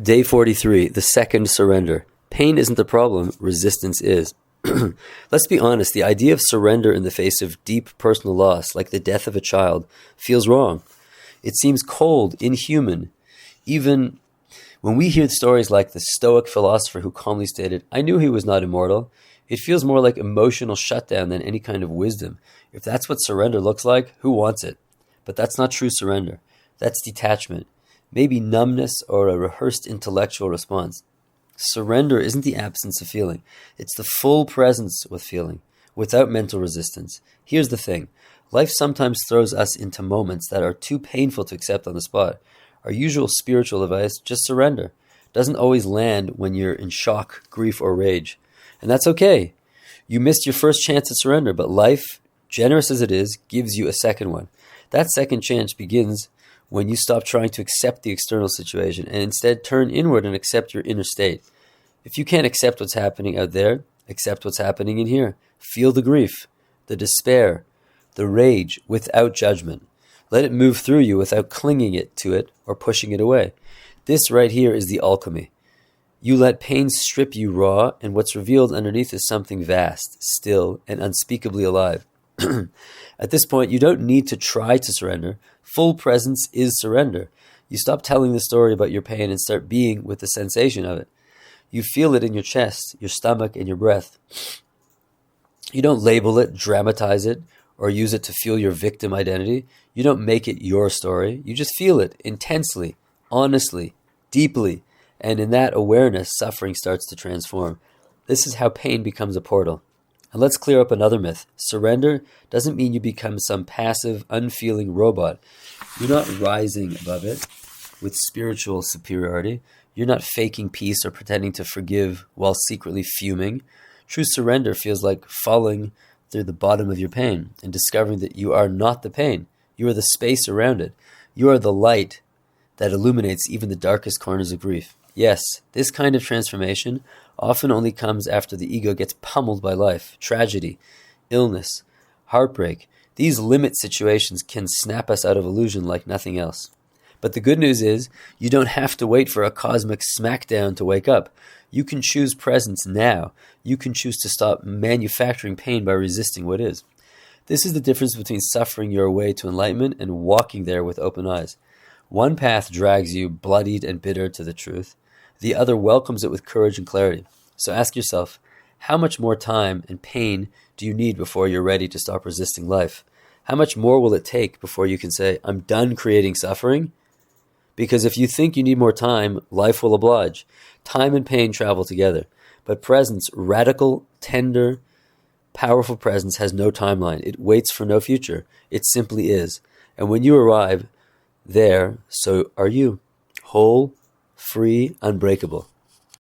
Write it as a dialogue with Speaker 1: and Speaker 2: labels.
Speaker 1: Day 43, the second surrender. Pain isn't the problem, resistance is. Let's be honest, the idea of surrender in the face of deep personal loss, like the death of a child, feels wrong. It seems cold, inhuman. Even when we hear stories like the Stoic philosopher who calmly stated, "I knew he was not immortal," it feels more like emotional shutdown than any kind of wisdom. If that's what surrender looks like, who wants it? But that's not true surrender. That's detachment. Maybe numbness or a rehearsed intellectual response. Surrender isn't the absence of feeling. It's the full presence with feeling, without mental resistance. Here's the thing. Life sometimes throws us into moments that are too painful to accept on the spot. Our usual spiritual advice, just surrender, doesn't always land when you're in shock, grief, or rage. And that's okay. You missed your first chance at surrender, but life, generous as it is, gives you a second one. That second chance begins when you stop trying to accept the external situation and instead turn inward and accept your inner state. If you can't accept what's happening out there, accept what's happening in here. Feel the grief, the despair, the rage without judgment. Let it move through you without clinging to it or pushing it away. This right here is the alchemy. You let pain strip you raw, and what's revealed underneath is something vast, still, and unspeakably alive. At this point, you don't need to try to surrender. Full presence is surrender. You stop telling the story about your pain and start being with the sensation of it. You feel it in your chest, your stomach, and your breath. You don't label it, dramatize it, or use it to fuel your victim identity. You don't make it your story. You just feel it intensely, honestly, deeply. And in that awareness, suffering starts to transform. This is how pain becomes a portal. And let's clear up another myth. Surrender doesn't mean you become some passive, unfeeling robot. You're not rising above it with spiritual superiority. You're not faking peace or pretending to forgive while secretly fuming. True surrender feels like falling through the bottom of your pain and discovering that you are not the pain. You are the space around it. You are the light that illuminates even the darkest corners of grief. Yes, this kind of transformation often only comes after the ego gets pummeled by life, tragedy, illness, heartbreak. These limit situations can snap us out of illusion like nothing else. But the good news is, you don't have to wait for a cosmic smackdown to wake up. You can choose presence now. You can choose to stop manufacturing pain by resisting what is. This is the difference between suffering your way to enlightenment and walking there with open eyes. One path drags you bloodied and bitter to the truth. The other welcomes it with courage and clarity. So ask yourself, how much more time and pain do you need before you're ready to stop resisting life? How much more will it take before you can say, I'm done creating suffering? Because if you think you need more time, life will oblige. Time and pain travel together. But presence, radical, tender, powerful presence has no timeline. It waits for no future. It simply is. And when you arrive there, so are you. Whole, free, unbreakable.